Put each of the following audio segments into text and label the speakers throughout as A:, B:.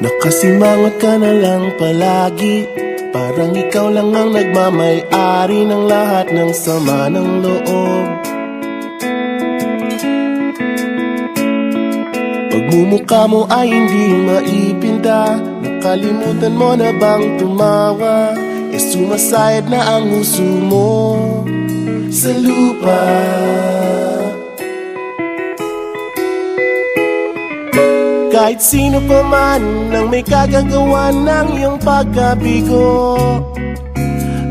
A: Nakasimangot ka na lang palagi, parang ikaw lang ang nagmamay-ari ng lahat ng sama ng loob. Pagmumukha mo ay hindi maipinta, nakalimutan mo na bang tumawa? Sumasayad na ang huso mo sa lupa. Kahit sino pa man ang may kagagawa ng iyong pagkabigo,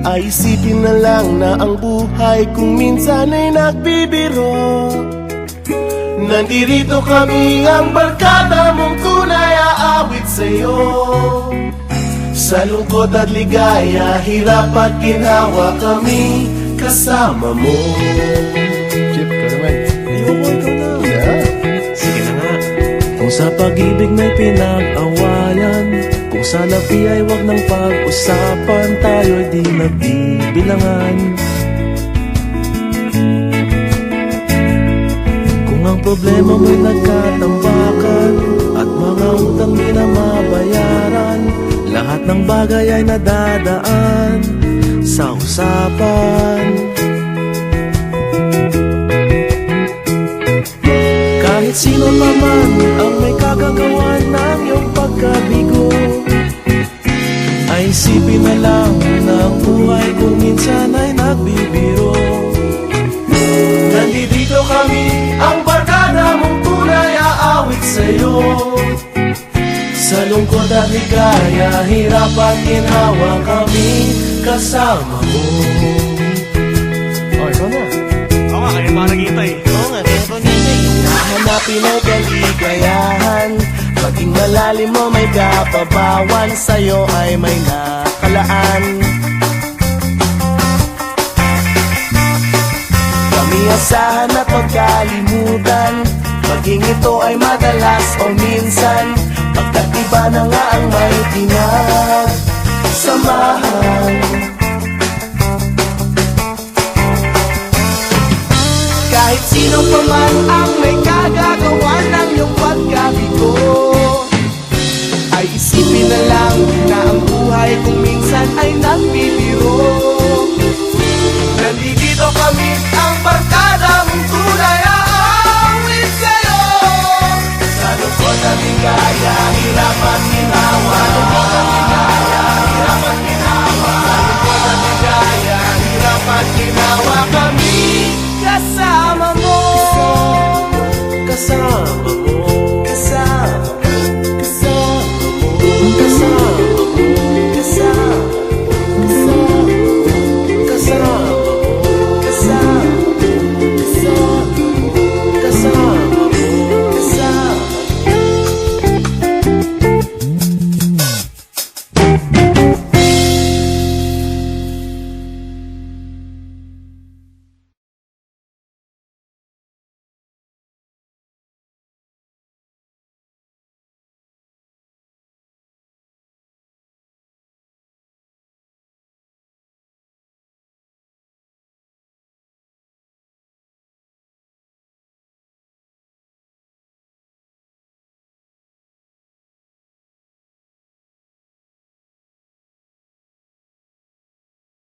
A: ay isipin na lang na ang buhay kung minsan ay nagbibiro. Nandirito kami, ang barkada mong tunay aawit sa'yo. Sa lungkot at ligaya, hirap at ginhawa, kami kasama mo. Chip, ka naman.
B: Ayoko, ikaw na.
A: Yeah.
B: Sige na nga. Kung sa pag-ibig may pinag-awayan, kung sa labi ay wag nang pag-usapan, tayo'y di nagbibilangan. Kung ang problema mo'y nagkatambakan at mga utang di na mabayaran, lahat ng bagay ay nadadaan sa usapan. Kahit sino naman ang may kagagawa ng iyong pagkabigo, ay isipin na lang na ang buhay kung minsan ay nagbibiro.
A: Nandito kami, ang barkada mong tunay aawit sa'yo. Sa lungkot at ligaya, hirap at ginhawa, kami kasama mo.
B: Oh, ikaw na. Oo nga, kaya parang kita eh.
A: Oo nga, kaya pa nito eh. Hahanapin ay kaligayahan, maging malalim mo may kapabawan, sa'yo ay may nakalaan. Kami asahan at magkalimutan, maging ito ay madalas o minsan, pagkat iba na nga ang may pinagsamahan. Kahit sino pa man ang may kagagawa ng iyong pagkabigo, ay isipin na lang na ang buhay kung minsan ay nagbibiro. Nandito kami, ang barkada